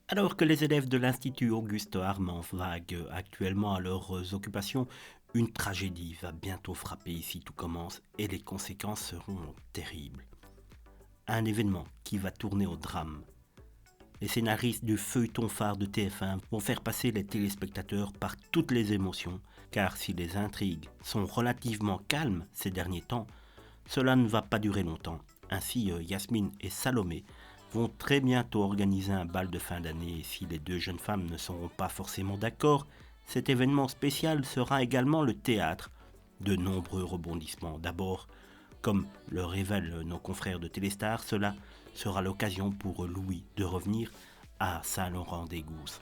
Alors que les élèves de l'Institut Auguste Armand vaguent actuellement à leurs occupations, une tragédie va bientôt frapper ici tout commence et les conséquences seront terribles. Un événement qui va tourner au drame. Les scénaristes du feuilleton phare de TF1 vont faire passer les téléspectateurs par toutes les émotions, car si les intrigues sont relativement calmes ces derniers temps, cela ne va pas durer longtemps. Ainsi, Yasmine et Salomé vont très bientôt organiser un bal de fin d'année et si les deux jeunes femmes ne seront pas forcément d'accord, cet événement spécial sera également le théâtre de nombreux rebondissements. D'abord, comme le révèlent nos confrères de Téléstar, cela sera l'occasion pour Louis de revenir à Saint-Laurent-des-Gousses.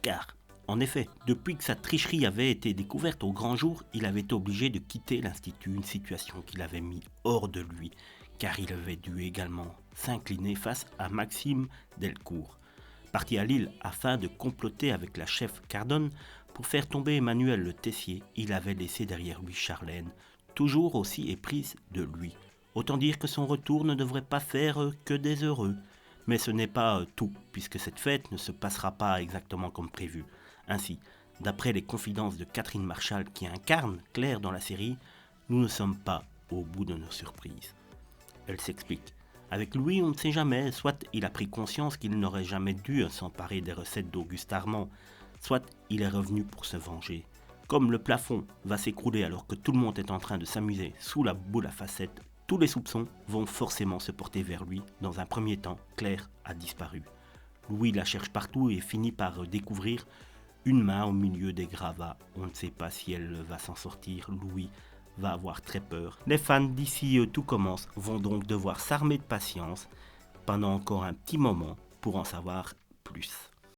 Car, en effet, depuis que sa tricherie avait été découverte au grand jour, il avait été obligé de quitter l'Institut, une situation qui l'avait mis hors de lui, car il avait dû également s'incliner face à Maxime Delcourt. Parti à Lille afin de comploter avec la chef Cardone pour faire tomber Emmanuel Le Tessier, il avait laissé derrière lui Charlène, toujours aussi éprise de lui. Autant dire que son retour ne devrait pas faire que des heureux. Mais ce n'est pas tout, puisque cette fête ne se passera pas exactement comme prévu. Ainsi, d'après les confidences de Catherine Marchal qui incarne Claire dans la série, nous ne sommes pas au bout de nos surprises. Elle s'explique. Avec Louis, on ne sait jamais, soit il a pris conscience qu'il n'aurait jamais dû s'emparer des recettes d'Auguste Armand, soit il est revenu pour se venger. Comme le plafond va s'écrouler alors que tout le monde est en train de s'amuser sous la boule à facettes, tous les soupçons vont forcément se porter vers lui. Dans un premier temps, Claire a disparu. Louis la cherche partout et finit par découvrir une main au milieu des gravats. On ne sait pas si elle va s'en sortir. Louis va avoir très peur. Les fans d'ici tout commence vont donc devoir s'armer de patience pendant encore un petit moment pour en savoir plus.